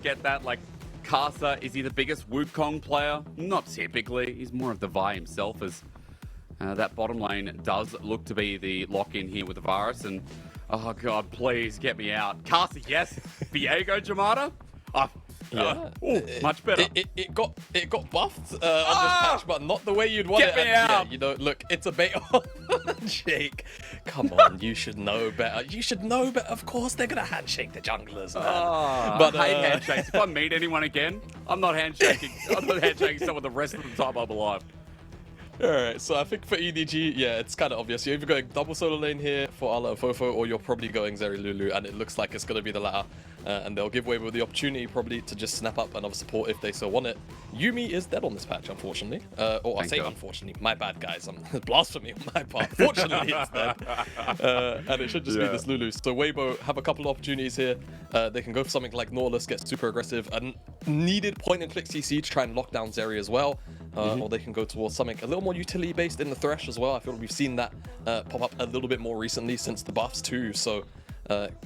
get that. Like, Karsa, is he the biggest Wukong player? Not typically. He's more of the Vi himself, as that bottom lane does look to be the lock-in here with the Varus. And, oh, God, please get me out. Karsa, yes. Viego, Jamada? Much better. It got buffed on this patch, but not the way you'd want Get it. me out. Yeah, you know, look, it's a bait. Jake, come on, you should know better. You should know better. Of course, they're gonna handshake the junglers, man. But I hate handshakes. If I meet anyone again, I'm not handshaking. I'm not handshaking someone the rest of the time I'm alive. Alright, so I think for EDG, yeah, it's kind of obvious. You're either going double solo lane here for Ala and FoFo, or you're probably going Zeri Lulu, and it looks like it's going to be the latter. And they'll give Weibo the opportunity probably to just snap up another support if they so want it. Yuumi is dead on this patch, unfortunately. Or I say unfortunately. My bad, guys. Blasphemy on my part. Fortunately, it's dead. And it should just be this Lulu. So Weibo have a couple of opportunities here. They can go for something like Nautilus, get super aggressive, and needed point-and-click CC to try and lock down Zeri as well. Or they can go towards something a little more utility-based in the Thresh as well. I feel like we've seen that pop up a little bit more recently since the buffs too. So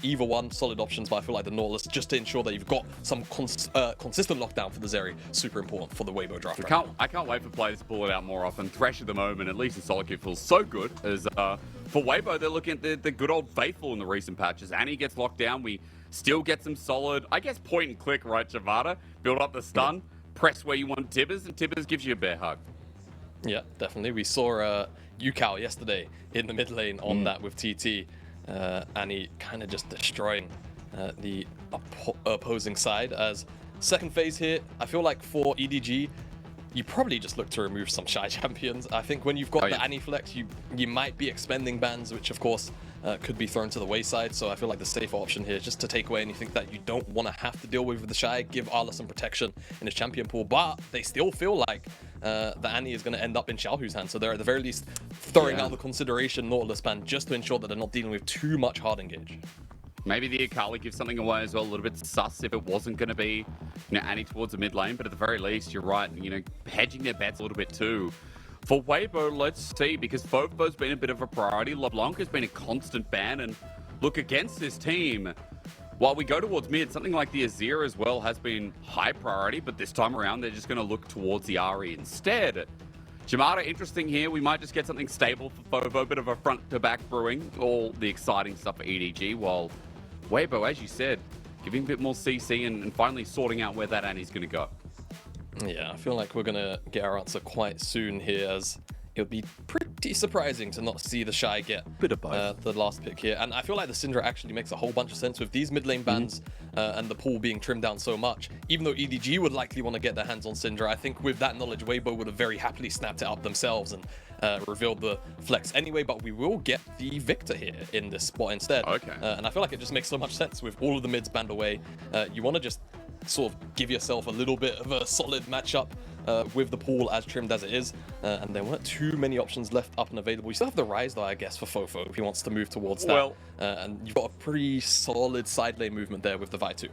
either one, solid options, but I feel like the Nautilus, just to ensure that you've got some consistent lockdown for the Zeri, super important for the Weibo draft. I can't wait for players to pull it out more often. Thresh at the moment, at least in solo queue, feels so good. As for Weibo, they're looking at the good old faithful in the recent patches. Annie gets locked down. We still get some solid, I guess, point and click, right, Jamada? Build up the stun. Press where you want Tibbers, and Tibbers gives you a bear hug. Yeah, definitely. We saw Yukao yesterday in the mid lane on that with TT, and he kind of just destroying the opposing side. As second phase here, I feel like for EDG, you probably just look to remove some shy champions. I think when you've got the Annie flex, you might be expending bans, which of course could be thrown to the wayside. So I feel like the safer option here is just to take away anything that you don't want to have to deal with the Shy, give Arla some protection in his champion pool, but they still feel like the Annie is going to end up in Xiaohu's hands. So they're at the very least throwing out the consideration Nautilus ban just to ensure that they're not dealing with too much hard engage. Maybe the Akali gives something away as well, a little bit sus if it wasn't going to be, Annie towards the mid lane, but at the very least, you're right, hedging their bets a little bit too. For Weibo, let's see, because FoFo's been a bit of a priority. LeBlanc has been a constant ban, and look, against this team, while we go towards mid, something like the Azir as well has been high priority, but this time around, they're just going to look towards the Ahri instead. Jamada, interesting here. We might just get something stable for FoFo, a bit of a front-to-back brewing, all the exciting stuff for EDG, while Weibo, as you said, giving a bit more CC and finally sorting out where that Annie's going to go. Yeah, I feel like we're going to get our answer quite soon here, as it would be pretty surprising to not see the Shy get bit of both. The last pick here. And I feel like the Syndra actually makes a whole bunch of sense with these mid lane bans and the pool being trimmed down so much. Even though EDG would likely want to get their hands on Syndra, I think with that knowledge, Weibo would have very happily snapped it up themselves and revealed the flex anyway. But we will get the Viktor here in this spot instead. Okay. And I feel like it just makes so much sense with all of the mids banned away. You want to just sort of give yourself a little bit of a solid matchup with the pool as trimmed as it is, and there weren't too many options left up and available. You still have the Rise though, I guess, for FoFo if he wants to move towards that. Well, and you've got a pretty solid side lane movement there with the Vi too.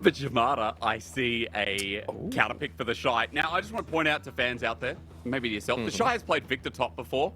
For Jamada, I see a counter pick for the Shy. Now, I just want to point out to fans out there, maybe to yourself, the Shy has played Viktor top before.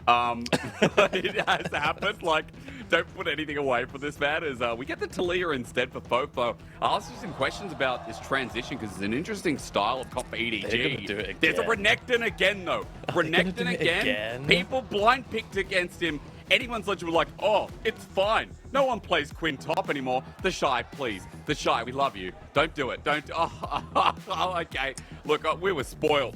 It has happened. Like, don't put anything away from this, man. As we get the Taliyah instead for FoFo. I'll ask you some questions about this transition because it's an interesting style of comp for EDG. Do it There's a Renekton again, though. Renekton again. People blind picked against him. Anyone's literally like, oh, it's fine. No one plays Quinn top anymore. The Shy, please. The Shy, we love you. Don't do it. Don't. Oh, okay. Look, we were spoiled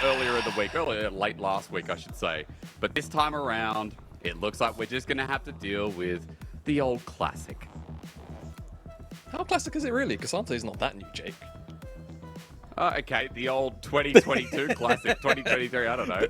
earlier in the week. Late last week, I should say. But this time around, it looks like we're just going to have to deal with the old classic. How classic is it really? Ksante is not that new, Jake. Okay, the old 2022 classic, 2023, I don't know.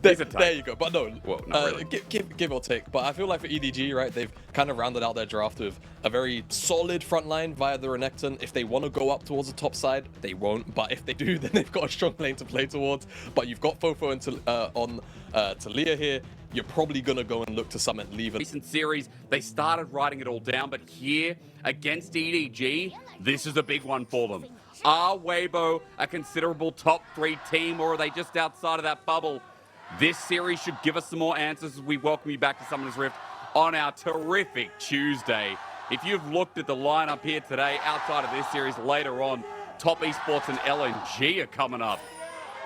There you go. But no, well, not really. give or take. But I feel like for EDG, right, they've kind of rounded out their draft with a very solid front line via the Renekton. If they want to go up towards the top side, they won't. But if they do, then they've got a strong lane to play towards. But you've got FoFo on Taliyah here. You're probably going to go and look to summon Leave. Recent series, they started writing it all down. But here, against EDG, this is a big one for them. Are Weibo a considerable top 3 team, or are they just outside of that bubble? This series should give us some more answers as we welcome you back to Summoner's Rift on our terrific Tuesday. if you've looked at the lineup here today, outside of this series, later on, Top Esports and LNG are coming up.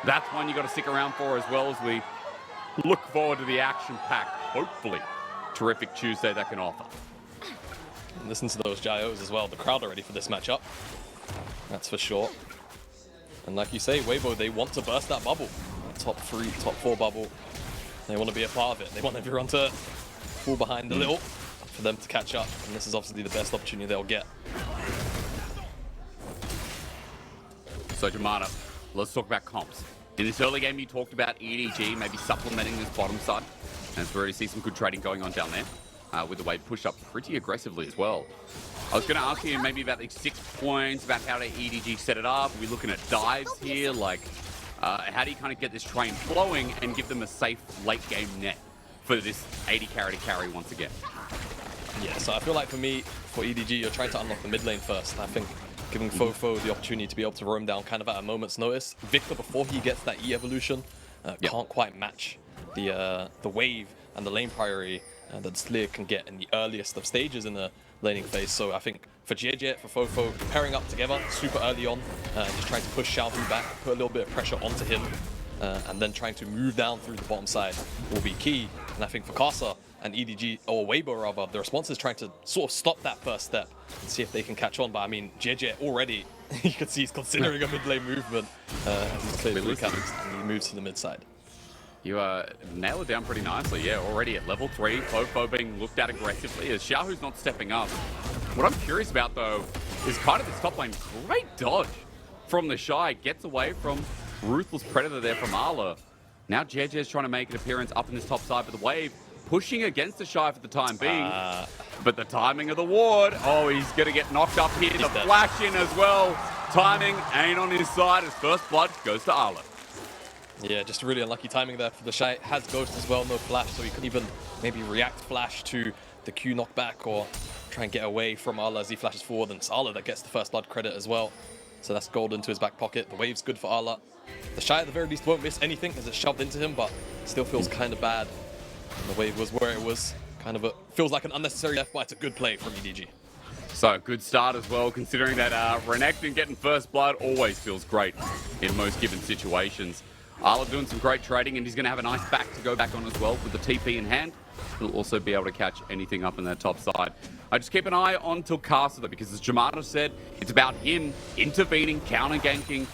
That's one you got to stick around for, as well as we look forward to the action-packed, hopefully, terrific Tuesday that can offer. And listen to those Jiejos as well. The crowd are ready for this matchup. That's for sure. And like you say, Weibo, they want to burst that bubble. Top 3, top 4 bubble. They want to be a part of it. They want everyone to fall behind a little for them to catch up. And this is obviously the best opportunity they'll get. So Jamada, let's talk about comps. In this early game, you talked about EDG maybe supplementing this bottom side. And it's where you see some good trading going on down there. With the wave push up pretty aggressively as well. I was going to ask you maybe about the 6 points, about how to EDG set it up. Are we looking at dives here? Like, how do you kind of get this train flowing and give them a safe late game net for this 80 carry to carry once again? Yeah, so I feel like for me, for EDG, you're trying to unlock the mid lane first. And I think giving FoFo the opportunity to be able to roam down kind of at a moment's notice. Viktor, before he gets that E evolution, can't quite match the wave and the lane priority that Taliyah can get in the earliest of stages in the laning phase. So I think for Jiejie, for FoFo, pairing up together super early on, just trying to push Xiaohu back, put a little bit of pressure onto him, and then trying to move down through the bottom side will be key. And I think for Karsa and EDG, or Weibo rather, the response is trying to sort of stop that first step and see if they can catch on. But I mean, Jiejie already, you can see he's considering a mid lane movement as he's cleared 3 camps and he moves to the mid side. You nail it down pretty nicely, yeah, already at level 3, FoFo being looked at aggressively as Xiaohu's not stepping up. What I'm curious about, though, is kind of this top lane. Great dodge from TheShy, gets away from Ruthless Predator there from Arla. Now Jiejie is trying to make an appearance up in this top side, but the wave pushing against TheShy for the time being. But the timing of the ward, oh, he's going to get knocked up here. The flash in as well. Timing ain't on his side as first blood goes to Arla. Yeah, just really unlucky timing there for TheShy. Has Ghost as well, no flash, so he could even maybe react flash to the Q knockback or try and get away from Arla as he flashes forward, and it's Arla that gets the first blood credit as well. So that's gold into his back pocket. The wave's good for Arla. TheShy at the very least won't miss anything as it's shoved into him, but still feels kind of bad. And the wave was where it was. Kind of feels like an unnecessary death, but it's a good play from EDG. So, good start as well, considering that Renekton getting first blood always feels great in most given situations. Arla doing some great trading, and he's going to have a nice back to go back on as well with the TP in hand. He'll also be able to catch anything up in that top side. I just keep an eye on till Karsa, though, because as Jamada said, it's about him intervening, counter-ganking,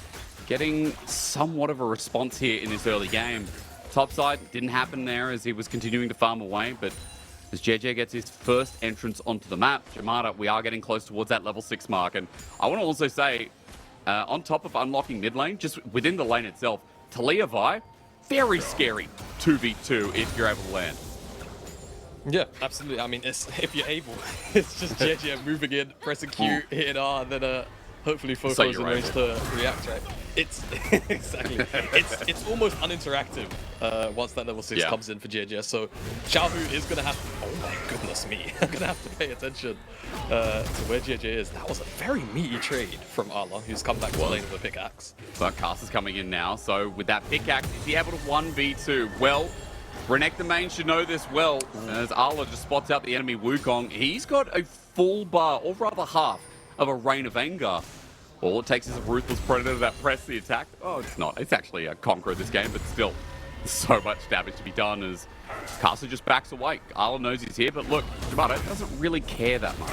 getting somewhat of a response here in this early game. Top side didn't happen there as he was continuing to farm away, but as Jiejie gets his first entrance onto the map, Jamada, we are getting close towards that level 6 mark. And I want to also say, on top of unlocking mid lane, just within the lane itself, Taliyah Vi, very scary 2v2 if you're able to land. Yeah, absolutely. I mean, if you're able, it's just Jiejie moving in, pressing Q, hitting R, and then hopefully FoFo's in range to react, right? It's exactly. It's almost uninteractive once that level 6 comes in for Jiejie. So Xiaohu is gonna have to, oh my goodness me, I'm gonna have to pay attention to where Jiejie is. That was a very meaty trade from Arla, who's come back to the lane with a pickaxe. But Karsa's coming in now, so with that pickaxe, is he able to 1v2? Well, Renekton main should know this well. As Arla just spots out the enemy Wukong, he's got a full bar, or rather half, of a Reign of Anger. All it takes is a Ruthless Predator that press the attack. Oh, it's not. It's actually a Conqueror this game, but still, so much damage to be done as Karsa just backs away. Arla knows he's here, but look, Jamada doesn't really care that much.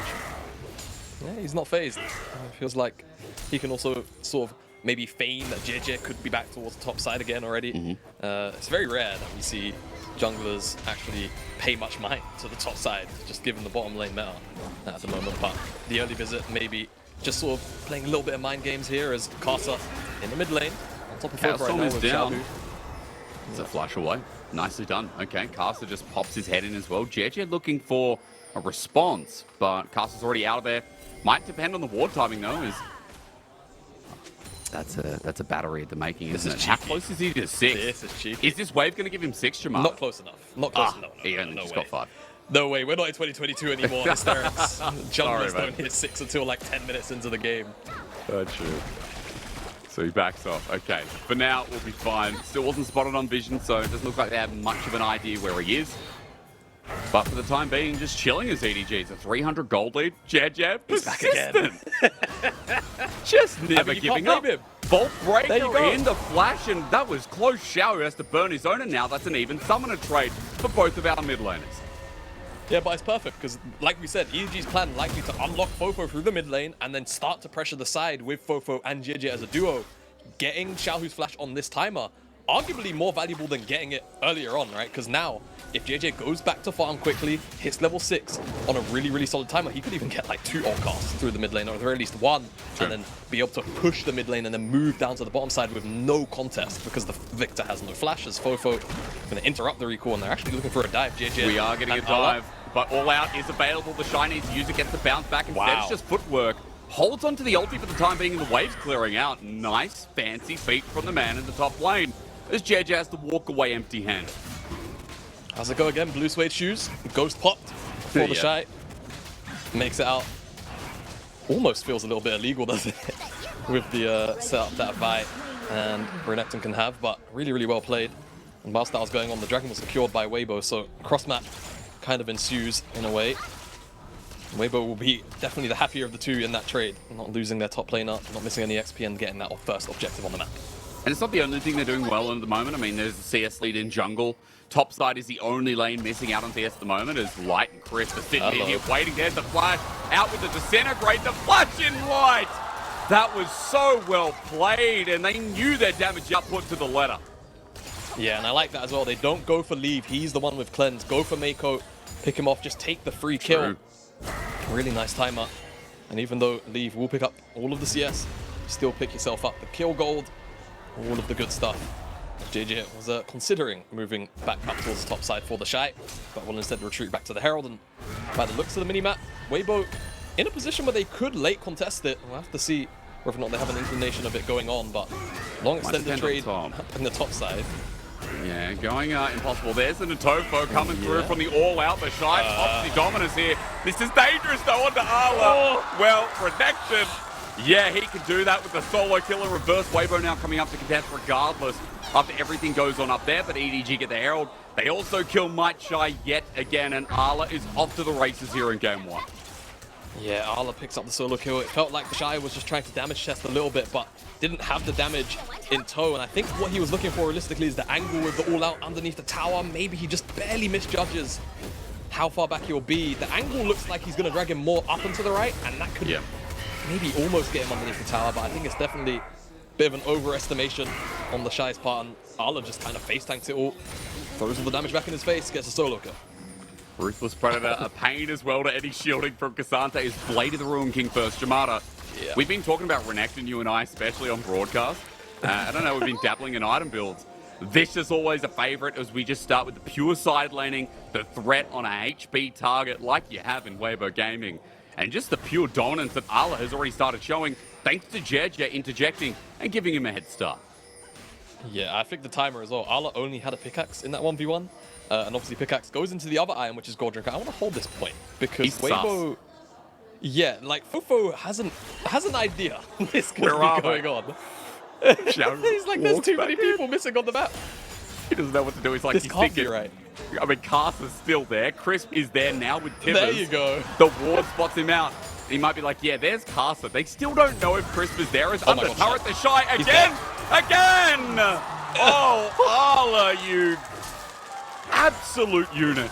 Yeah, he's not phased. It feels like he can also sort of maybe feign that Jiejie could be back towards the top side again already. It's very rare that we see junglers actually pay much mind to the top side, just given the bottom lane meta at the moment. But the early visit maybe just sort of playing a little bit of mind games here as Karsa in the mid lane. On top of FoFo right now with Xiaohu. It's a flash away. Nicely done. Okay, Karsa just pops his head in as well. Jiejie looking for a response, but Karsa's already out of there. Might depend on the ward timing though. That's a battery at the making, isn't it? How close is he to 6? This is cheeky. Is this wave going to give him 6, Jamada? Not close enough. Not close enough. He only just got 5. No way, we're not in 2022 anymore. Hysterics. Junglers don't hit 6 until like 10 minutes into the game. That's true. So he backs off. Okay, for now, we'll be fine. Still wasn't spotted on vision, so it doesn't look like they have much of an idea where he is. But for the time being, just chilling as EDG. It's a 300 gold lead. Jiejie, back again. persistent. Just never giving up. Him. Vault breaker There you go. in the flash, and that was close. Xiaohu has to burn his own, and now that's an even summoner trade for both of our mid laners. Yeah, but it's perfect because, like we said, EDG's plan likely to unlock FoFo through the mid lane and then start to pressure the side with FoFo and Jiejie as a duo. Getting Xiaohu's flash on this timer, arguably more valuable than getting it earlier on, right? Because now, if Jiejie goes back to farm quickly, hits level 6 on a really, really solid timer, he could even get like 2 ult casts through the mid lane, or at the very least 1, and then be able to push the mid lane and then move down to the bottom side with no contest because the Viktor has no flashes. FoFo going to interrupt the recall, and they're actually looking for a dive. Jiejie, We are getting a dive, but All Out is available. TheShy needs to use it, gets the bounce back. Instead, it's just footwork. Holds onto the ulti for the time being, and the wave's clearing out. Nice, fancy feat from the man in the top lane, as Jiejie has to walk away empty-handed. How's it go again? Blue suede shoes. Ghost popped for TheShy. Makes it out. Almost feels a little bit illegal, doesn't it? With the setup that Vi and Renekton can have, but really, really well played. And whilst that was going on, the dragon was secured by Weibo, so cross-map kind of ensues in a way. Weibo will be definitely the happier of the two in that trade, not losing their top laner, not missing any XP, and getting that first objective on the map. And it's not the only thing they're doing well at the moment. I mean, there's the CS lead in jungle. Top side is the only lane missing out on CS at the moment, as Light and Chris are sitting here waiting. There's the flash, out with the disintegrate, the flash in Light! That was so well played, and they knew their damage output to the letter. Yeah, and I like that as well. They don't go for leave. He's the one with cleanse. Go for Meiko, pick him off, just take the free kill. Really nice timer. And even though leave will pick up all of the CS, still pick yourself up the kill gold, all of the good stuff. Jiejie was considering moving back up towards the top side for TheShy, but will instead retreat back to the Herald. And by the looks of the minimap, Weibo in a position where they could late contest it. We'll have to see whether or not they have an inclination of it going on, but long extended trade in the top side. Yeah, going impossible. There's the Natofo coming through from the all-out. TheShy pops the dominance here. This is dangerous though onto Arla. Well, Renekton, yeah, he can do that with the solo killer. Reverse Weibo now coming up to contest regardless after everything goes on up there, but EDG get the Herald. They also kill Shy yet again, and Arla is off to the races here in game 1. Yeah, Arla picks up the solo kill. It felt like TheShy was just trying to damage test a little bit, but didn't have the damage in tow. And I think what he was looking for realistically is the angle with the all-out underneath the tower. Maybe he just barely misjudges how far back he'll be. The angle looks like he's going to drag him more up and to the right, and that could maybe almost get him underneath the tower, but I think it's definitely a bit of an overestimation on TheShy's part, and Arla just kind of face tanks it all, throws all the damage back in his face, gets a solo kill. Ruthless Predator, a pain as well to any shielding from Ksante is Blade of the Ruin King first. Jamada, we've been talking about Renekton, you and I, especially on broadcast. I don't know, we've been dabbling in item builds. This is always a favorite as we just start with the pure side laning, the threat on a HP target like you have in Weibo Gaming, and just the pure dominance that Arla has already started showing thanks to Jiejie interjecting and giving him a head start. Yeah, I think the timer as well. Arla only had a pickaxe in that 1v1. And obviously pickaxe goes into the other item, which is Gold Drinker. I want to hold this point because Weibo... Yeah, like FoFo has an idea this could be going on. He's like, there's too many people missing on the map. He doesn't know what to do. He's like, this he's can't thinking, be right. I mean, Karsa's still there. Crisp is there now with Tibbers. There you go. The ward spots him out. He might be like, yeah, there's Karsa. They still don't know if Crisp is there. It's under turret. TheShy again! Again! Oh, Arla, you absolute unit.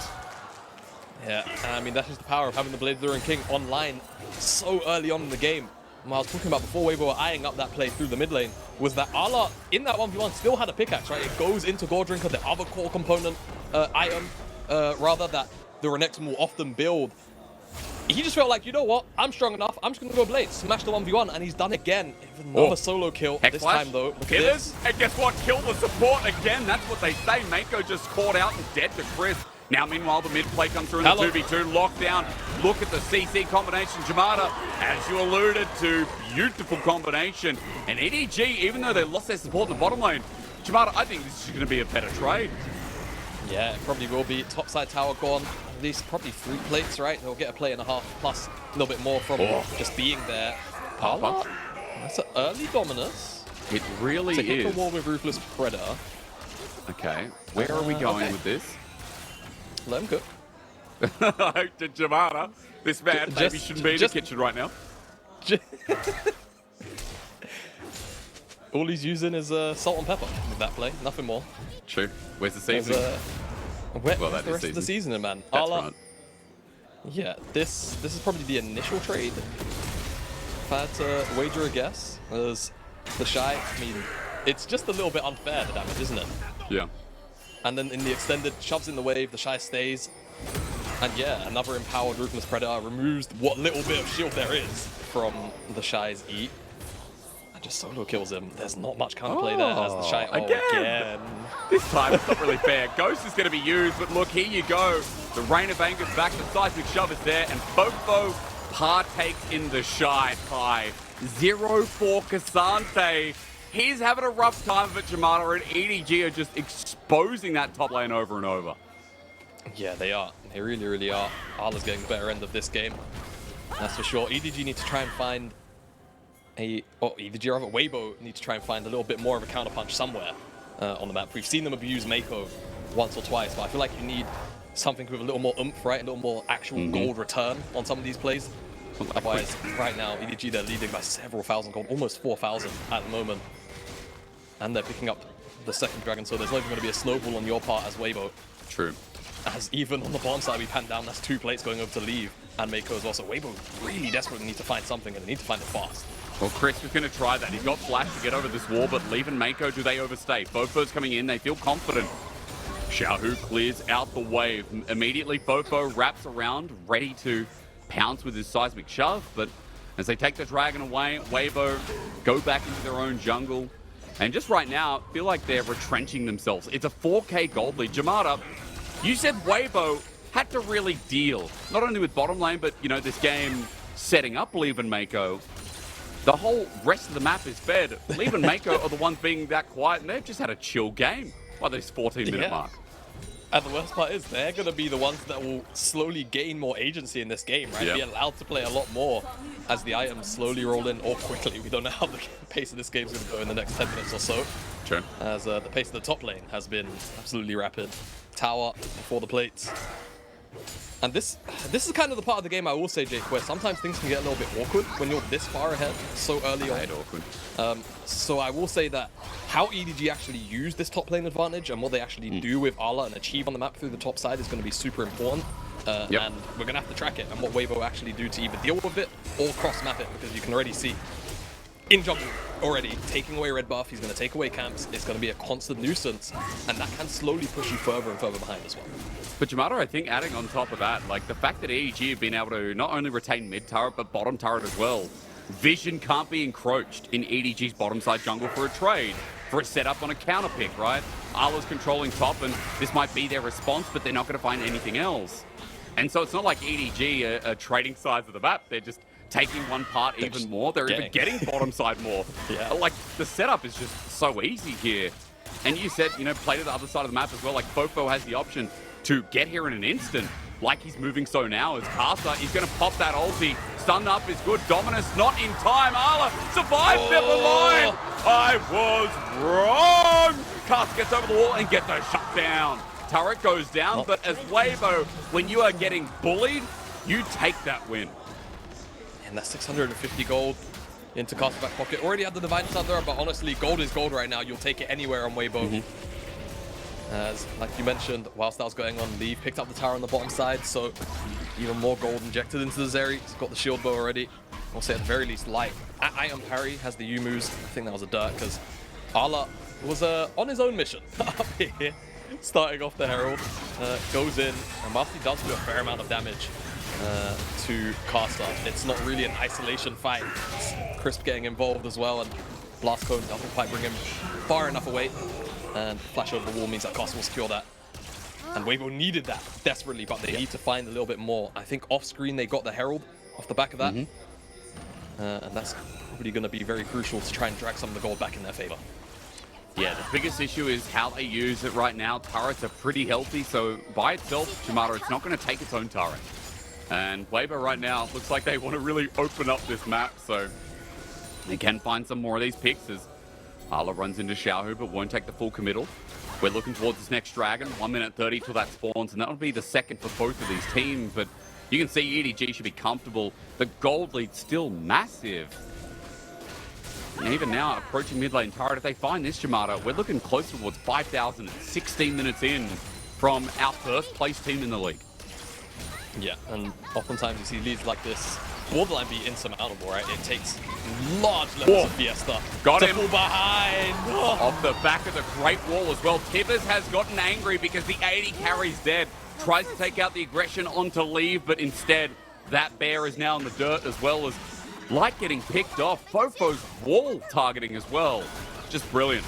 Yeah, I mean, that's just the power of having the Blade of the Ruin King online so early on in the game. What I was talking about before Weibo were eyeing up that play through the mid lane was that Arla, in that 1v1, still had a pickaxe, right? It goes into Gold Drinker, the other core component item, rather, that the Renekton will often build. He just felt like, you know what? I'm strong enough. I'm just going to go Blade, smash the 1v1, and he's done again. Another solo kill this time, though. Killers, and guess what? Kill the support again. That's what they say. Meiko just caught out and dead to Chris. Now, meanwhile, the mid play comes through in the 2v2 lockdown. Look at the CC combination. Jamada, as you alluded to, beautiful combination. And EDG, even though they lost their support in the bottom lane, Jamada, I think this is going to be a better trade. Yeah, it probably will be. Topside tower gone. At least probably 3 plates, right? They'll get a plate and a half, plus a little bit more from just being there. Arla, that's an early dominus. It really is. To hit the wall with Ruthless Predator. Okay, where are we going with this? Let him cook. Jamada, this man maybe shouldn't be in the kitchen right now. All he's using is salt and pepper with that play, nothing more. True. Where's the seasoning? Where's the rest of the seasoning, man? That's right. Yeah, this is probably the initial trade. If I had to wager a guess, as TheShy, I mean, it's just a little bit unfair, the damage, isn't it? Yeah. And then in the extended, shoves in the wave, TheShy stays. And yeah, another empowered Ruthless Predator removes what little bit of shield there is from TheShy's E. And just solo kills him. There's not much counterplay there as TheShy again. This time it's not really fair. Ghost is going to be used, but look, here you go. The Rain of Anger's back, the seismic shove is there, and FoFo partakes in the shy pie. 0 for Ksante. He's having a rough time of it, Jamada, and EDG are just exposing that top lane over and over. Yeah, they are. They really, really are. Arla's getting the better end of this game. That's for sure. EDG need to try and find EDG or Weibo need to try and find a little bit more of a counterpunch somewhere on the map. We've seen them abuse Meiko once or twice, but I feel like you need something with a little more oomph, right? A little more actual gold return on some of these plays. Otherwise, right now, EDG, they're leading by several thousand gold, almost 4,000 at the moment. And they're picking up the second dragon, so there's not even going to be a snowball on your part as Weibo. True. As even on the bottom side, we pan down, that's 2 plates going over to leave, and Meiko as well. So Weibo really desperately need to find something, and they need to find it fast. Well, Chris was going to try that. He got flash to get over this wall, but leaving Meiko, do they overstay? FoFo's coming in, they feel confident. Xiaohu clears out the wave. Immediately, FoFo wraps around, ready to pounce with his seismic shove, but as they take the dragon away, Weibo go back into their own jungle. And just right now, feel like they're retrenching themselves. It's a 4K gold lead. Jamada, you said Weibo had to really deal, not only with bottom lane, but, you know, this game setting up Leave and Meiko. The whole rest of the map is fed. Leave and Meiko are the ones being that quiet, and they've just had a chill game by this 14-minute mark. And the worst part is they're going to be the ones that will slowly gain more agency in this game, right? Be allowed to play a lot more as the items slowly roll in, or quickly. We don't know how the pace of this game is going to go in the next 10 minutes or so. True. As the pace of the top lane has been absolutely rapid. Tower before the plates. And this is kind of the part of the game I will say, Jake, where sometimes things can get a little bit awkward when you're this far ahead so early on. Awkward. So I will say that how EDG actually use this top lane advantage and what they actually do with Arla and achieve on the map through the top side is going to be super important. And we're going to have to track it and what Weibo actually do to either deal with it or cross-map it, because you can already see in jungle already, taking away red buff, he's going to take away camps, it's going to be a constant nuisance, and that can slowly push you further and further behind as well. But Jamada, I think adding on top of that, like the fact that EDG have been able to not only retain mid turret, but bottom turret as well. Vision can't be encroached in EDG's bottom side jungle for a trade, for a setup on a counter pick, right? Arla's controlling top, and this might be their response, but they're not going to find anything else. And so it's not like EDG are trading sides of the map, they're just taking one part even more. They're even getting bottom side more. Like, the setup is just so easy here. And you said, you know, play to the other side of the map as well. Like, FoFo has the option to get here in an instant. Like he's moving so now as Karsa. He's going to pop that ulti. Stun up is good. Dominus not in time. Arla survives. Never mind. I was wrong. Karsa gets over the wall and gets a shutdown. Turret goes down, but as Weibo, when you are getting bullied, you take that win. And that's 650 gold into Karsa's back pocket. Already had the Divine Thunder, but honestly, gold is gold right now. You'll take it anywhere on Weibo. As, like you mentioned, whilst that was going on, Leave picked up the tower on the bottom side, so even more gold injected into the Zeri. He's got the shield bow already. I'll say at the very least, light. Iron Parry has the U moves. I think that was a dirt, because Arla was on his own mission up here. Starting off the Herald, goes in, and whilst he does do a fair amount of damage to Karsa, it's not really an isolation fight. It's Crisp getting involved as well, and Blast Cone doesn't quite bring him far enough away. And flash over the wall means that Karsa will secure that. And Weibo needed that desperately, but they need to find a little bit more. I think off screen they got the Herald off the back of that. And that's probably going to be very crucial to try and drag some of the gold back in their favor. Yeah, the biggest issue is how they use it right now. Turrets are pretty healthy, so by itself, Jamada, it's not going to take its own turret. And Weibo right now looks like they want to really open up this map, so they can find some more of these picks as Arla runs into Xiaohu, but won't take the full committal. we're looking towards this next dragon. 1 minute 30 till that spawns, and that would be the second for both of these teams. But you can see EDG should be comfortable. The gold lead's still massive. And even now, approaching mid lane turret, if they find this Jamada, we're looking close towards 5,000 at 16 minutes in from our first place team in the league. Yeah, and oftentimes you see leads like this borderline be insurmountable, right? It takes large levels of Fiesta Got to him. fall behind. Off the back of the Great Wall as well. Tibbers has gotten angry because the AD carry's dead. Tries to take out the aggression onto Leave, but instead, that bear is now in the dirt as well as Light getting picked off. FoFo's wall targeting as well. Just brilliant.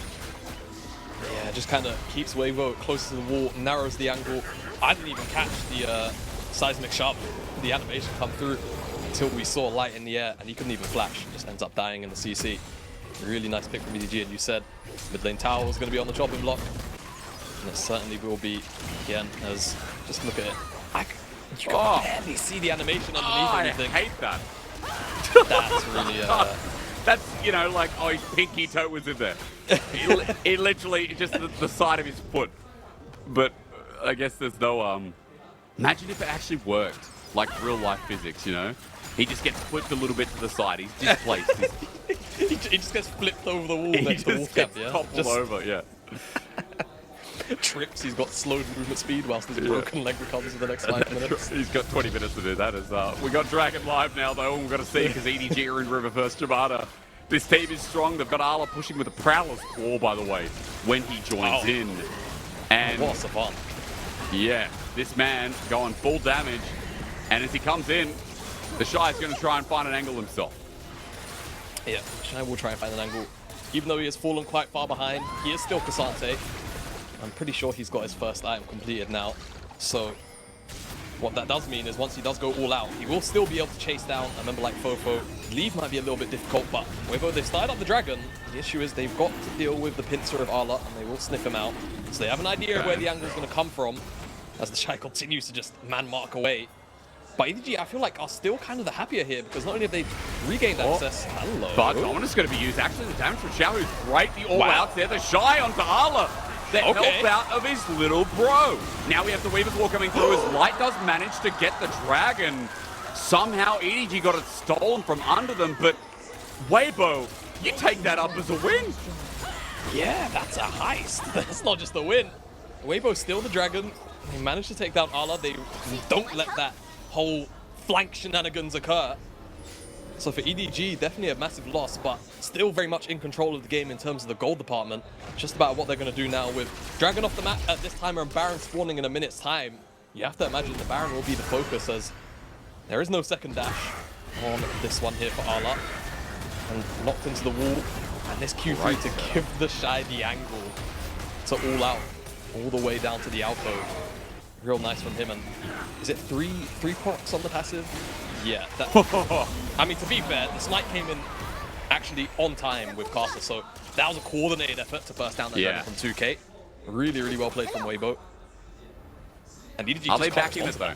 Yeah, just kind of keeps Weibo close to the wall, narrows the angle. I didn't even catch the seismic sharp, the animation come through until we saw Light in the air, and he couldn't even flash. Just ends up dying in the CC. Really nice pick from EDG, and you said mid lane tower was going to be on the chopping block. And it certainly will be again, as just look at it. You can barely see the animation underneath anything. I hate that. That's really That's, you know, like, oh, his pinky toe was in there. It literally, just the side of his foot. But I guess there's no, imagine if it actually worked, like real life physics, you know? He just gets flipped a little bit to the side, he's displaced. he just gets flipped over the wall He next to the just wolf cap, gets yeah? toppled over, yeah. Trips, he's got slowed movement speed whilst his broken leg recovers in the next 5 minutes. He's got 20 minutes to do that as we got Dragon live now though, and we've got to see because EDG are in river first. Jamada. This team is strong. They've got Arla pushing with a Prowler's Claw, by the way, when he joins in. And what a savant. Yeah, this man going full damage, and as he comes in, TheShy is going to try and find an angle himself. Yeah, TheShy will try and find an angle. Even though he has fallen quite far behind, he is still Ksante. I'm pretty sure he's got his first item completed now. So what that does mean is once he does go all out, he will still be able to chase down a member like FoFo. Leave might be a little bit difficult, but Weibo, they've started up the dragon. The issue is they've got to deal with the pincer of Arla, and they will sniff him out. So they have an idea of where the angle is going to come from as TheShy continues to just man-mark away. But EDG, I feel like, are still kind of the happier here because not only have they regained access, but Dominus going to be used. Actually, the damage from Xiaohu's great. The all-outs there. TheShy onto Arla. The help out of his little bro. Now we have the Weaver's Wall coming through as Light does manage to get the dragon. Somehow EDG got it stolen from under them, but Weibo, you take that up as a win. Yeah, that's a heist. That's not just a win. Weibo still the dragon. They managed to take down Arla. They don't let that whole flank shenanigans occur. So for EDG, definitely a massive loss, but still very much in control of the game in terms of the gold department. Just about what they're going to do now with Dragon off the map at this time and Baron spawning in a minute's time. You have to imagine the Baron will be the focus as there is no second dash on this one here for Arla. And locked into the wall. And this Q3 to give TheShy the angle to all out, all the way down to the alcove. Real nice from him. And is it three procs on the passive? Yeah, I mean, to be fair, the smite came in actually on time with Karsa, so that was a coordinated effort to burst down that dragon from 2K. Really, really well played from Weibo. And EDG Are they back in it though?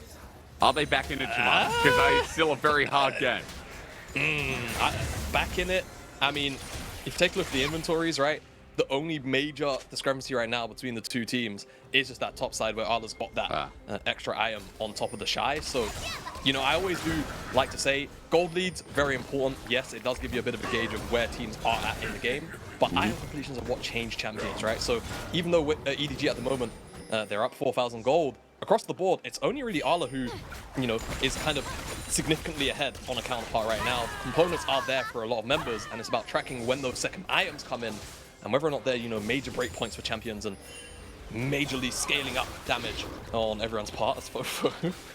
Are they back in it, Jamada? Because it's still a very hard game. Back in it, I mean, if you take a look at the inventories, right? The only major discrepancy right now between the two teams is just that top side where Arla's got that extra item on top of TheShy. So, you know, I always do like to say gold leads, very important. Yes, it does give you a bit of a gauge of where teams are at in the game, but item completions are what change champions, right? So even though EDG at the moment, they're up 4,000 gold, across the board, it's only really Arla who, you know, is kind of significantly ahead on a counterpart right now. Components are there for a lot of members, and it's about tracking when those second items come in, and whether or not they're, you know, major breakpoints for champions and majorly scaling up damage on everyone's part, I suppose.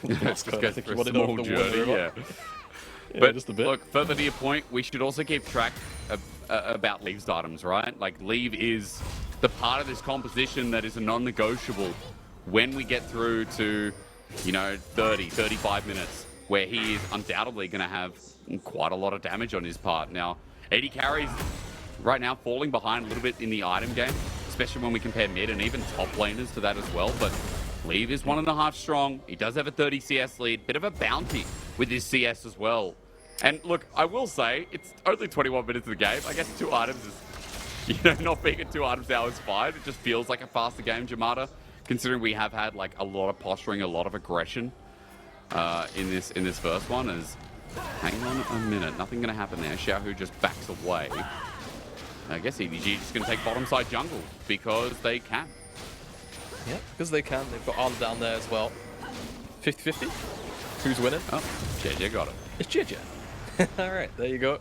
But just a bit. Look, further to your point, we should also keep track about Leave's items, right? Like, Leave is the part of this composition that is a non-negotiable when we get through to, you know, 30, 35 minutes, where he is undoubtedly going to have quite a lot of damage on his part. Now, AD carries right now falling behind a little bit in the item game, especially when we compare mid and even top laners to that as well. But Leave is 1.5 strong. He does have a 30 CS lead, bit of a bounty with his CS as well. And look, I will say, it's only 21 minutes of the game. I guess 2 items is, you know, not being a 2 items hours fight. It just feels like a faster game, Jamada, considering we have had like a lot of posturing, a lot of aggression in this first one. As hang on a minute, nothing gonna happen there. Xiaohu just backs away. I guess EDG just gonna take bottom side jungle because they can. Yeah, because they can. They've got Arla down there as well. 50-50. Who's winning? Oh, Jiejie got it. It's Jiejie. All right, there you go.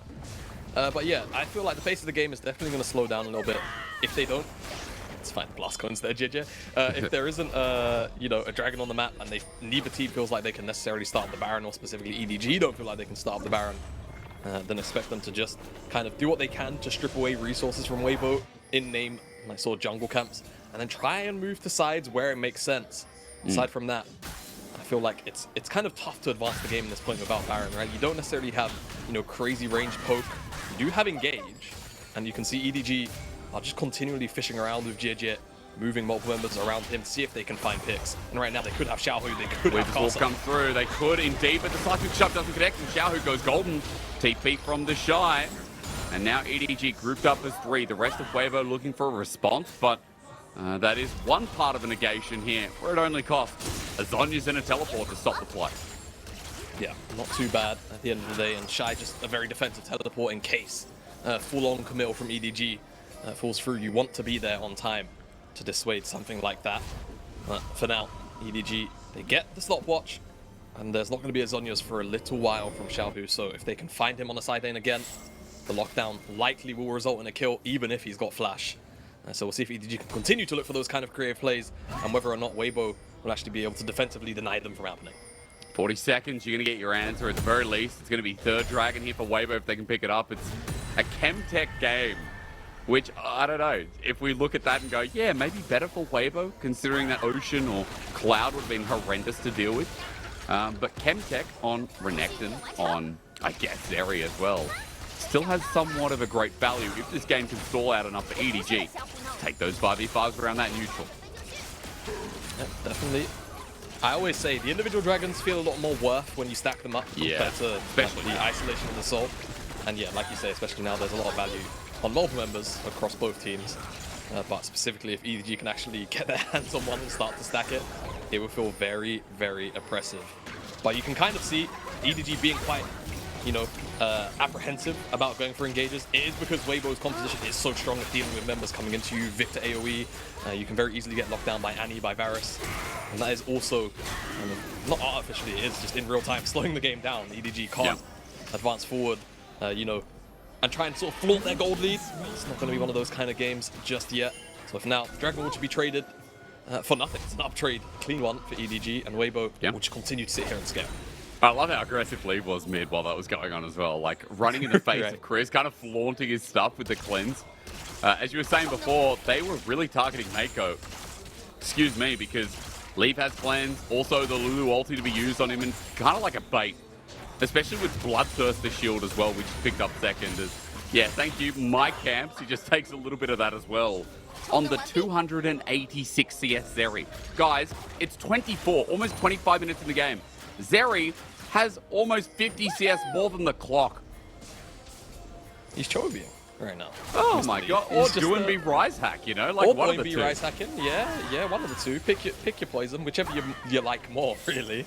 But yeah, I feel like the pace of the game is definitely going to slow down a little bit. If they don't, it's fine. Blast cones there, Jiejie. If there isn't, you know, a dragon on the map, and neither team feels like they can necessarily start the Baron, or specifically EDG don't feel like they can start the Baron, then expect them to just kind of do what they can to strip away resources from Weibo in name, I saw jungle camps, and then try and move to sides where it makes sense. Aside from that, I feel like it's kind of tough to advance the game at this point without Baron, right? You don't necessarily have, you know, crazy range poke. You do have engage, and you can see EDG are just continually fishing around with Jiejie, moving multiple members around him to see if they can find picks. And right now they could have Xiaohu, they could have Karsa. Come through, they could indeed, but the seismic shove doesn't connect, and Xiaohu goes golden. TP from TheShy, and now EDG grouped up as 3. The rest of Weibo looking for a response, but that is one part of a negation here, where it only costs a Zhonya's and a teleport to stop the play. Yeah, not too bad at the end of the day, and Shy just a very defensive teleport in case full-on committal from EDG falls through. You want to be there on time to dissuade something like that. But for now, EDG, they get the stopwatch, and there's not going to be a Zhonya's for a little while from Xiaohu, so if they can find him on the side lane again, the lockdown likely will result in a kill, even if he's got flash. So we'll see if EDG can continue to look for those kind of creative plays, and whether or not Weibo will actually be able to defensively deny them from happening. 40 seconds, you're going to get your answer. At the very least, it's going to be third dragon here for Weibo if they can pick it up. It's a Chemtech game, which, I don't know, if we look at that and go, yeah, maybe better for Weibo, considering that Ocean or Cloud would have been horrendous to deal with. But Chemtech on Renekton, on, I guess, Zeri as well, still has somewhat of a great value if this game can stall out enough for EDG. Take those 5v5s around that neutral. Yeah, definitely. I always say the individual dragons feel a lot more worth when you stack them up compared to especially the isolation of the soul. And yeah, like you say, especially now there's a lot of value on multiple members across both teams. But specifically if EDG can actually get their hands on one and start to stack it, it will feel very, very oppressive. But you can kind of see EDG being quite, you know, apprehensive about going for engages. It is because Weibo's composition is so strong at dealing with members coming into you. Viktor AoE, you can very easily get locked down by Annie, by Varus. And that is also, not artificially, it is just in real time slowing the game down. EDG can't advance forward, you know, and try and sort of flaunt their gold lead. It's not going to be one of those kind of games just yet. So for now, Dragon will be traded for nothing. It's an uptrade, clean one for EDG, and Weibo will just continue to sit here and scare. I love how aggressive Lee was mid while that was going on as well. Like, running in the face of Chris, kind of flaunting his stuff with the cleanse. As you were saying before, they were really targeting Meiko. Excuse me, because Leaf has plans. Also, the Lulu ulti to be used on him, and kind of like a bait. Especially with Bloodthirster shield as well, which picked up second. As, yeah, thank you, Mike Camps. He just takes a little bit of that as well. On the 286 CS Zeri. Guys, it's 24, almost 25 minutes in the game. Zeri has almost 50 CS more than the clock. He's Chovian right now. Oh my god, or doing me Rise Hack, you know? Like, or one of the be two. Rise Hacking, yeah, one of the two. Pick your poison, whichever you like more, really.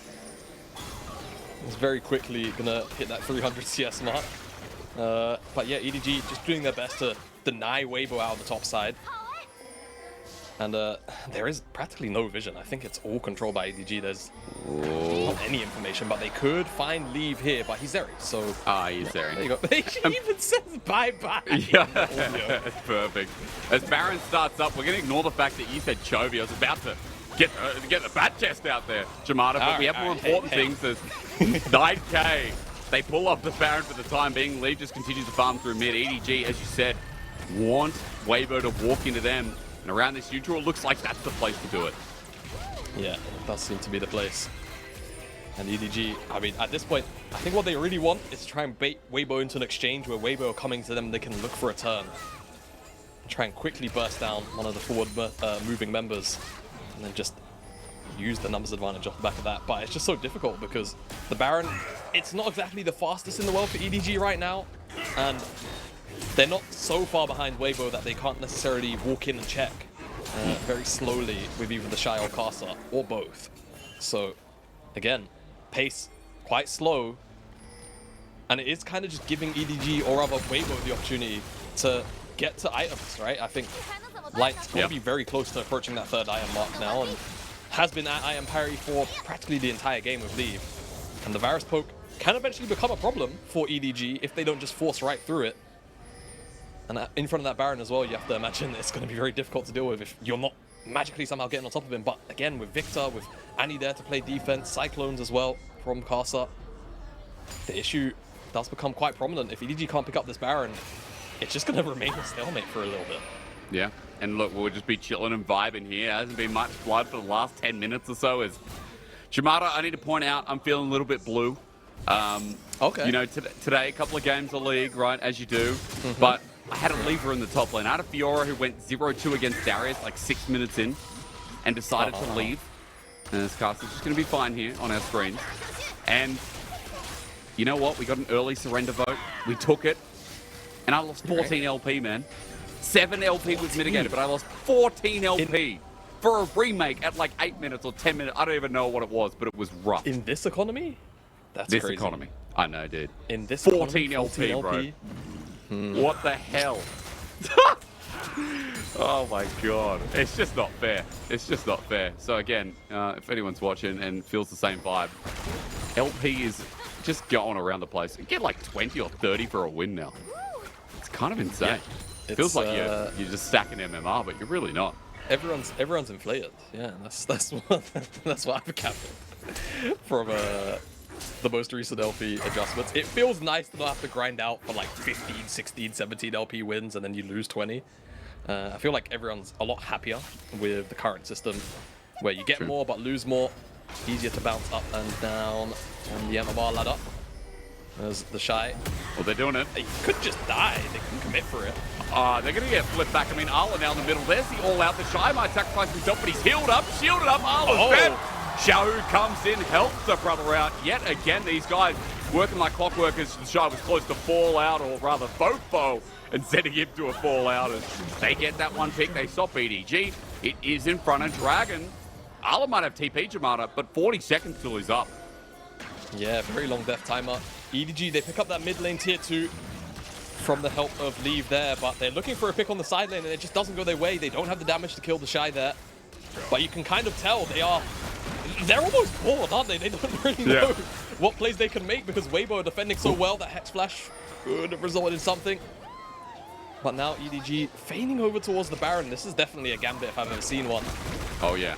He's very quickly gonna hit that 300 CS mark. But yeah, EDG just doing their best to deny Weibo out of the top side. And there is practically no vision. I think it's all controlled by EDG. There's not any information, but they could find Leave here, but he's Zeri, so... He's Zeri. There you go. He even says bye-bye. Yeah, that's perfect. As Baron starts up, we're going to ignore the fact that you said Chovy. I was about to get the bat chest out there, Jamada, but we have more important things. There's 9k. They pull off the Baron for the time being. Leave just continues to farm through mid. EDG, as you said, want Weibo to walk into them. And around this neutral, it looks like that's the place to do it. Yeah, it does seem to be the place. And EDG, I mean, at this point, I think what they really want is to try and bait Weibo into an exchange where Weibo are coming to them, they can look for a turn. And try and quickly burst down one of the forward moving members. And then just use the numbers advantage off the back of that. But it's just so difficult because the Baron, it's not exactly the fastest in the world for EDG right now. And they're not so far behind Weibo that they can't necessarily walk in and check very slowly with either TheShy or Karsa, or both. So, again, pace quite slow, and it is kind of just giving EDG, or rather Weibo, the opportunity to get to items, right? I think Light's going to be very close to approaching that 3rd item mark now, and has been at item parry for practically the entire game with Leave. And the Varus poke can eventually become a problem for EDG if they don't just force right through it. And in front of that Baron as well, you have to imagine it's going to be very difficult to deal with if you're not magically somehow getting on top of him. But again, with Viktor, with Annie there to play defense, Cyclones as well from Karsa, the issue does become quite prominent. If EDG can't pick up this Baron, it's just going to remain a stalemate for a little bit. Yeah, and look, we'll just be chilling and vibing here. There hasn't been much blood for the last 10 minutes or so. As Jamada, I need to point out, I'm feeling a little bit blue. Okay. You know, today, a couple of games of League, right, as you do. But I had a lever in the top lane. I had a Fiora who went 0-2 against Darius like 6 minutes in and decided to leave. And this Karsa's just going to be fine here on our screens. And you know what? We got an early surrender vote. We took it. And I lost 14 LP, man. 7 LP was mitigated, but I lost 14 LP for a remake at like 8 minutes or 10 minutes. I don't even know what it was, but it was rough. In this economy? That's this crazy. economy. I know, dude. In this 14 economy, LP, bro. What the hell? Oh my god. It's just not fair. It's just not fair. So again, if anyone's watching and feels the same vibe, LP is just going around the place. You get like 20 or 30 for a win now. It's kind of insane. Yeah, feels like you're just stacking MMR, but you're really not. Everyone's inflated. Yeah, that's what I've gathered from the most recent LP adjustments. It feels nice to not have to grind out for like 15, 16, 17 LP wins and then you lose 20. I feel like everyone's a lot happier with the current system where you get more but lose more. Easier to bounce up and down on the MMR ladder. There's TheShy. Well, they're doing it. They could just die. They couldn't commit for it. They're going to get flipped back. I mean, Arla now in the middle. There's the all-out. TheShy might sacrifice himself, but he's healed up, shielded up. Arla's dead. Xiaohu comes in, helps the brother out. Yet again, these guys working like clockwork as TheShy was close to Fallout, or rather FoFo, and sending him to a Fallout. As they get that one pick, they stop EDG. It is in front of Dragon. Arla might have TP Jamada, but 40 seconds till he's up. Yeah, very long death timer. EDG, they pick up that mid lane tier 2 from the help of Leave there, but they're looking for a pick on the side lane and it just doesn't go their way. They don't have the damage to kill TheShy there. But you can kind of tell they're almost bored, aren't they? They don't really know what plays they can make because Weibo are defending so well that Hex Flash could have resulted in something. But now EDG feigning over towards the Baron. This is definitely a gambit if I've ever seen one. Oh, yeah.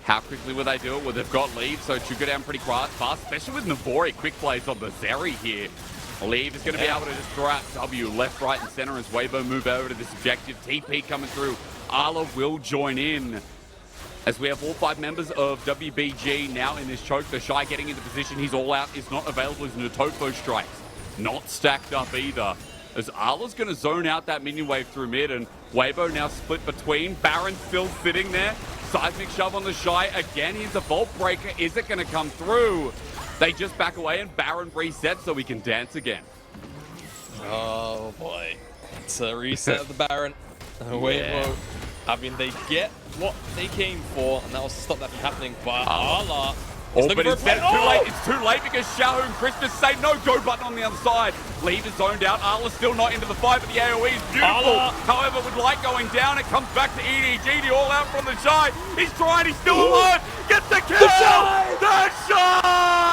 How quickly will they do it? Well, they've got Leave, so it should go down pretty fast, especially with Navori quick plays on the Zeri here. Leave is going to be able to just throw out W left, right, and center as Weibo move over to this objective. TP coming through. Arla will join in as we have all 5 members of WBG now in this choke. TheShy getting into position. He's all out. Is not available as Natofo strikes. Not stacked up either. As Arla's going to zone out that minion wave through mid, and Weibo now split between. Baron still sitting there. Seismic shove on TheShy. Again, here's the Vault Breaker. Is it going to come through? They just back away and Baron resets so we can dance again. Oh boy. It's a reset of the Baron. Weibo. I mean, they get what they came for, and that was to stop that from happening. But Arla. But instead it's too late. It's too late because Xiaohu and Christmas say no go button on the other side. Leave is zoned out. Arla's still not into the fight, but the AoE is beautiful. However, with light going down, it comes back to EDG. The all out from TheShy. He's trying. He's still alive. Gets the kill. TheShy!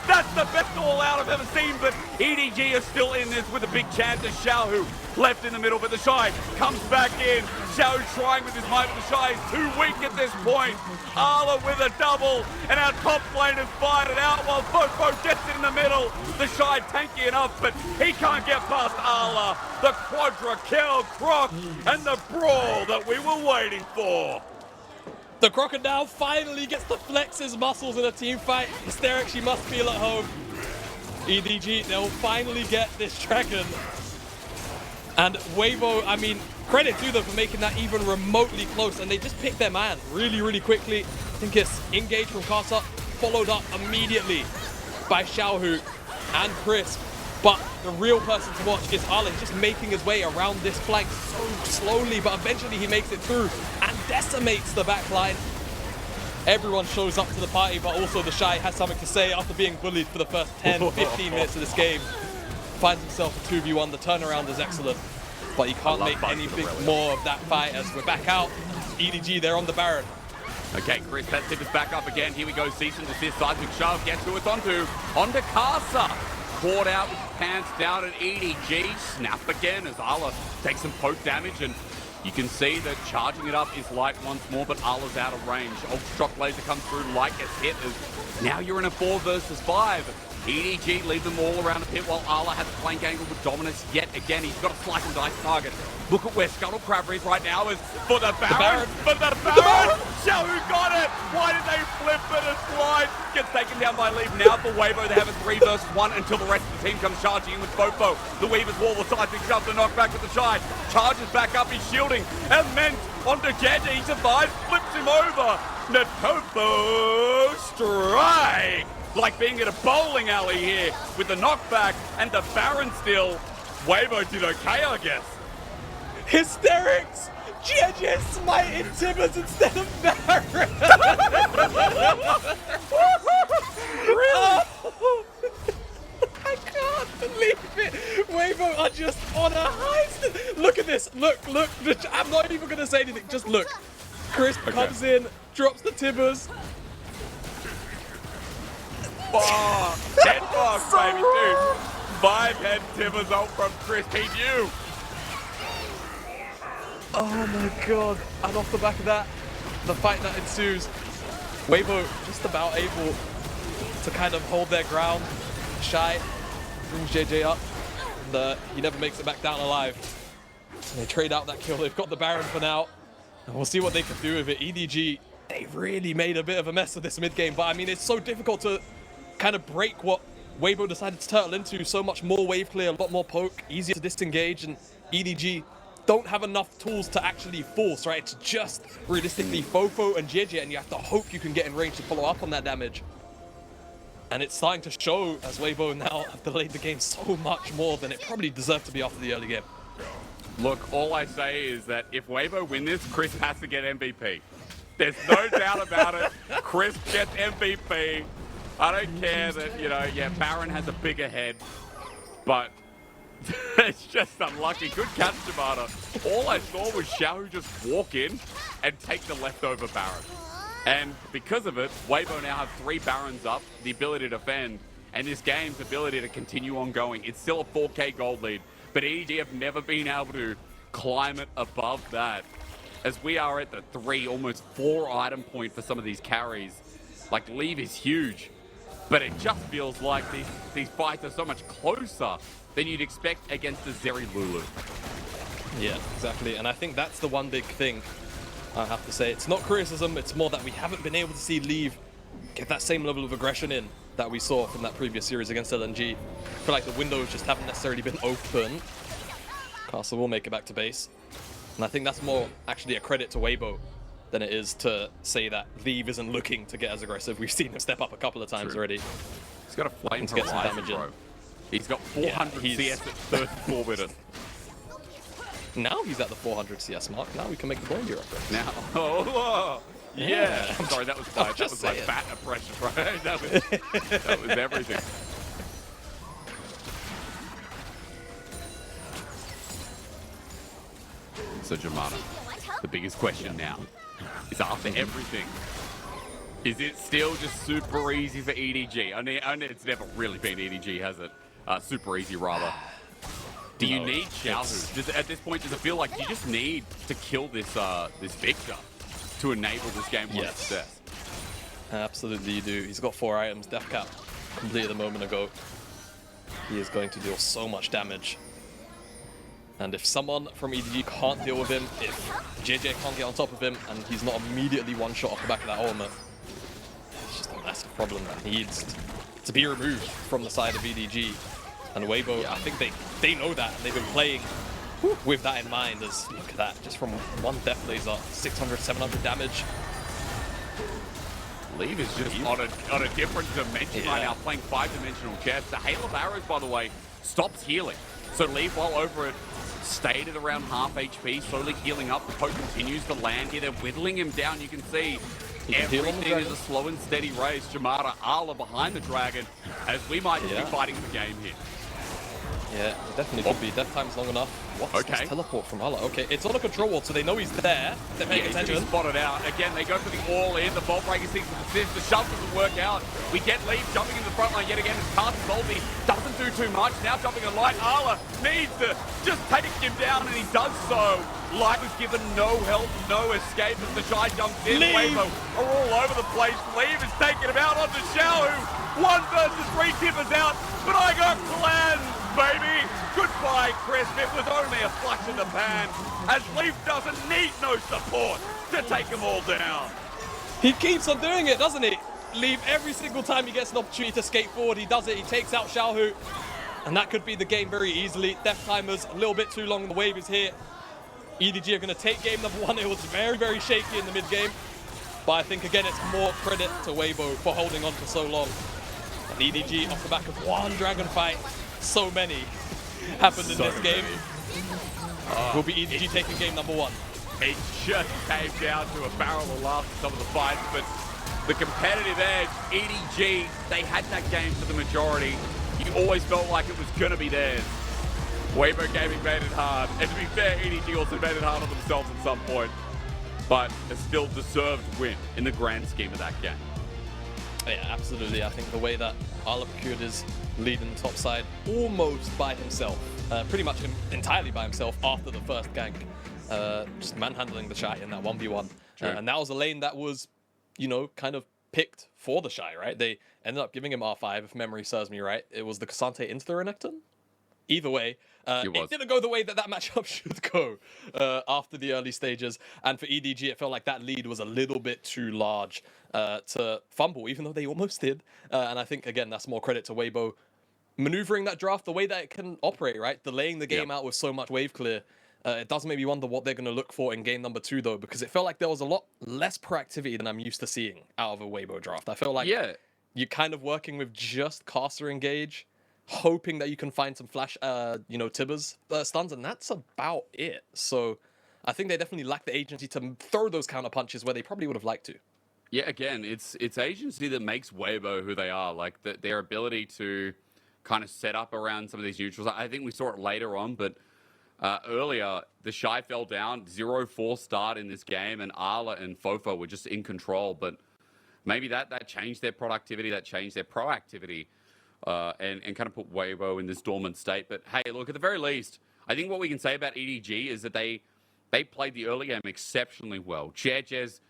That's the best all out I've ever seen, but EDG are still in this with a big chance of Xiaohu left in the middle, but TheShy comes back in. Xiaohu trying with his might, but TheShy is too weak at this point. Arla with a double, and our top lane has fired it out while FoFo gets it in the middle. TheShy tanky enough, but he can't get past Arla. The quadra kill, Croc, and the brawl that we were waiting for. The Crocodile finally gets to flex his muscles in a team fight. Hysterics, you must feel at home. EDG, they'll finally get this dragon. And Weibo, I mean, credit to them for making that even remotely close. And they just picked their man really, really quickly. I think it's engaged from Karsa, followed up immediately by Xiaohu and Crisp. But the real person to watch is Arlen, just making his way around this flank so slowly, but eventually he makes it through and decimates the backline. Everyone shows up to the party, but also TheShy has something to say after being bullied for the first 10, 15 minutes of this game. Finds himself a 2v1, the turnaround is excellent, but he can't make anything more of that fight as we're back out. EDG, they're on the Baron. Okay, Chris, that tip is back up again. Here we go, cease and desist, seismic shove, guess who it's onto Karsa. Caught out with his pants down at EDG, snap again as Ala takes some poke damage, and you can see that charging it up is light once more, but Ala's out of range. Ultra Shock Laser comes through, light gets hit as now you're in a 4 versus 5. EDG leave them all around the pit while Ala has a flank angle with dominance yet again. He's got a slice and dice target. Look at where Scuttle Crab is right now is for the Baron. For the Baron! Xiaohu got it! Why did they flip it and slide? Gets taken down by Leave now for Weibo. They have a 3 versus 1 until the rest of the team comes charging in with FoFo. The Weaver's wall, the side big shove, the knockback with TheShy. Charges back up, he's shielding. And then onto Jiejie, he survives, flips him over. Natopo strike! Like being at a bowling alley here with the knockback and the Baron still. Weibo did okay, I guess. Hysterics! Jiejie smiting Tibbers instead of Baron! Really? I can't believe it! Weibo are just on a high. Look at this! Look! I'm not even gonna say anything, just look. Chris comes in, drops the Tibbers. Oh, head box, so baby, dude. 5 head Tibbers ult from Chris, he knew. Oh my god. And off the back of that, the fight that ensues, Weibo just about able to kind of hold their ground. Shy brings Jiejie up, and he never makes it back down alive. And they trade out that kill. They've got the Baron for now, and we'll see what they can do with it. EDG, they really made a bit of a mess of this mid game, but I mean, it's so difficult to kind of break what Weibo decided to turtle into. So much more wave clear, a lot more poke, easier to disengage, and EDG don't have enough tools to actually force, right? It's just realistically FoFo and Jiejie, and you have to hope you can get in range to follow up on that damage. And it's starting to show as Weibo now have delayed the game so much more than it probably deserved to be after the early game. Look, all I say is that if Weibo win this, Chris has to get MVP. There's no doubt about it. Chris gets MVP. I don't care that, you know, yeah, Baron has a bigger head, but it's just unlucky. Good catch, Jamada. All I saw was Xiaohu just walk in and take the leftover Baron. And because of it, Weibo now have 3 Barons up, the ability to defend, and this game's ability to continue on going. It's still a 4K gold lead, but EDG have never been able to climb it above that. As we are at the 3, almost 4 item point for some of these carries. Like, Leave is huge, but it just feels like these fights are so much closer than you'd expect against the Zeri Lulu. Yeah, exactly. And I think that's the one big thing I have to say. It's not criticism, it's more that we haven't been able to see Leave get that same level of aggression in that we saw from that previous series against LNG. I feel like the windows just haven't necessarily been open. Karsa will make it back to base. And I think that's more actually a credit to Weibo than it is to say that Leave isn't looking to get as aggressive. We've seen him step up a couple of times already. He's got a flame to get some damage in. He's got 400 CS at 34 minutes. Now he's at the 400 CS mark. Now we can make the Boindy reference. Now, yeah. I'm sorry, that was fine. That was like fat oppression, right? That was everything. So Jamada, the biggest question now is after everything, is it still just super easy for EDG? I know it's never really been EDG, has it? Super easy, rather. Do you need Xiaohu? At this point, does it feel like you just need to kill this this Viktor to enable this game with success? Absolutely you do. He's got 4 items. Death Cap completed a moment ago. He is going to deal so much damage. And if someone from EDG can't deal with him, if Jiejie can't get on top of him, and he's not immediately one-shot off the back of that armor, it's just a massive problem that needs to be removed from the side of EDG. And Weibo, I think they know that. They've been playing with that in mind. As look at that, just from one death laser, 600, 700 damage. Leave is just on a different dimension right now, playing 5-dimensional chess. The Hail of Arrows, by the way, stops healing. So Leave, while over it, stayed at around half HP, slowly healing up. The poke continues to land here. They're whittling him down. You can see everything is a slow and steady race. Jamada, Arla behind the dragon, as we might just be fighting the game here. Yeah, it definitely could be. Death time's long enough. What's this teleport from Arla? Okay, it's on a control wall, so they know he's there. They're paying attention. He's spotted out. Again, they go for the all-in. The Vault Breaker seeks to assist. The shove doesn't work out. We get Leave jumping in the front line yet again. As Karsa's ulti doesn't do too much. Now jumping a light. Arla needs to just take him down, and he does so. Light was given no help, no escape as TheShy jumps in. Weibo are all over the place. Leave is taking him out onto Xiaohu. 1 versus 3 tippers out, but I got cleansed, baby. Goodbye, Crisp. It was only a flash in the pan, as Leaf doesn't need no support to take them all down. He keeps on doing it, doesn't he? Leave every single time he gets an opportunity to skate forward, he does it. He takes out Xiaohu, and that could be the game very easily. Death timer's a little bit too long. The wave is here. EDG are going to take game number 1. It was very, very shaky in the mid game, but I think again it's more credit to Weibo for holding on for so long. And EDG off the back of 1 dragon fight, so many happened in this game. Will be EDG taking game number 1. It just came down to a barrel of laughs in some of the fights, but the competitive edge, EDG, they had that game for the majority. You always felt like it was going to be theirs. Weibo Gaming made it hard, and to be fair, EDG also made it hard on themselves at some point, but a still deserved win in the grand scheme of that game. Yeah, absolutely. I think the way that Arla procured his lead in the top side almost by himself, pretty much entirely by himself after the first gank, just manhandling TheShy in that 1v1. And that was a lane that was, you know, kind of picked for TheShy, right? They ended up giving him R5, if memory serves me right. It was the Ksante into the Renekton? Either way, it didn't go the way that matchup should go after the early stages. And for EDG, it felt like that lead was a little bit too large to fumble, even though they almost did. And I think, again, that's more credit to Weibo maneuvering that draft the way that it can operate, right? Delaying the game out with so much wave clear. It does make me wonder what they're going to look for in game number 2, though, because it felt like there was a lot less proactivity than I'm used to seeing out of a Weibo draft. I felt like you're kind of working with just Karsa engage, hoping that you can find some flash, Tibbers stuns, and that's about it. So I think they definitely lack the agency to throw those counter punches where they probably would have liked to. Yeah, again, it's agency that makes Weibo who they are. Like their ability to kind of set up around some of these neutrals. I think we saw it later on, but earlier TheShy fell down, 0-4 start in this game, and Arla and FoFo were just in control. But maybe that changed their productivity, that changed their proactivity. And kind of put Weibo in this dormant state. But hey, look, at the very least, I think what we can say about EDG is that they played the early game exceptionally well. Jiejie's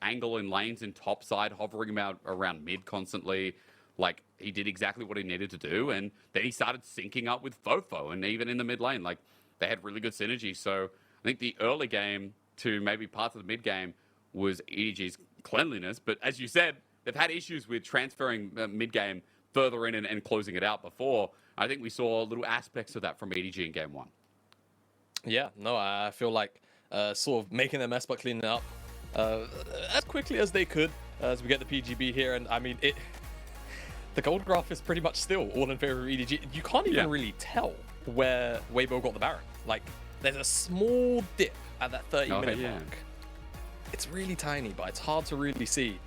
angle in lanes in top side, hovering about around mid constantly. Like, he did exactly what he needed to do. And then he started syncing up with FoFo, and even in the mid lane, like, they had really good synergy. So I think the early game to maybe parts of the mid game was EDG's cleanliness. But as you said, they've had issues with transferring mid game further in and closing it out before. I think we saw little aspects of that from EDG in game 1. Yeah, no, I feel like sort of making their mess but cleaning it up as quickly as they could as we get the PGB here. And I mean, the gold graph is pretty much still all in favor of EDG. You can't even really tell where Weibo got the Baron. Like, there's a small dip at that 30-minute mark. It's really tiny, but it's hard to really see.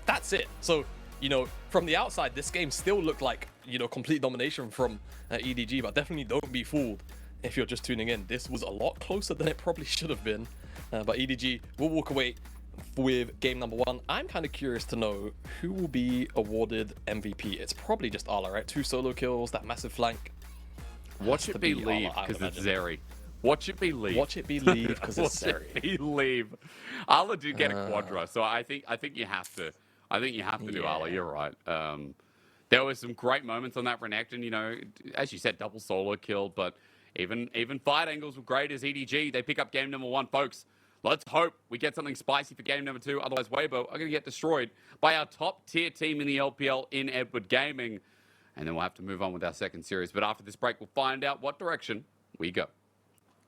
That's it. So, you know, from the outside, this game still looked like, you know, complete domination from EDG, but definitely don't be fooled if you're just tuning in. This was a lot closer than it probably should have been, but EDG will walk away with game number 1. I'm kind of curious to know who will be awarded MVP. It's probably just Arla, right? 2 solo kills, that massive flank. Watch it be Leave because it's Zeri. Watch it be Leave. Watch it be Leave because it's Zeri. Watch it be Leave. Arla did get a quadra, so I think you have to. I think you have to do Arla. You're right. There were some great moments on that Renekton. You know, as you said, double solo kill, but even fight angles were great as EDG. They pick up game number 1, folks. Let's hope we get something spicy for game number 2. Otherwise, Weibo are going to get destroyed by our top tier team in the LPL in Edward Gaming. And then we'll have to move on with our second series. But after this break, we'll find out what direction we go.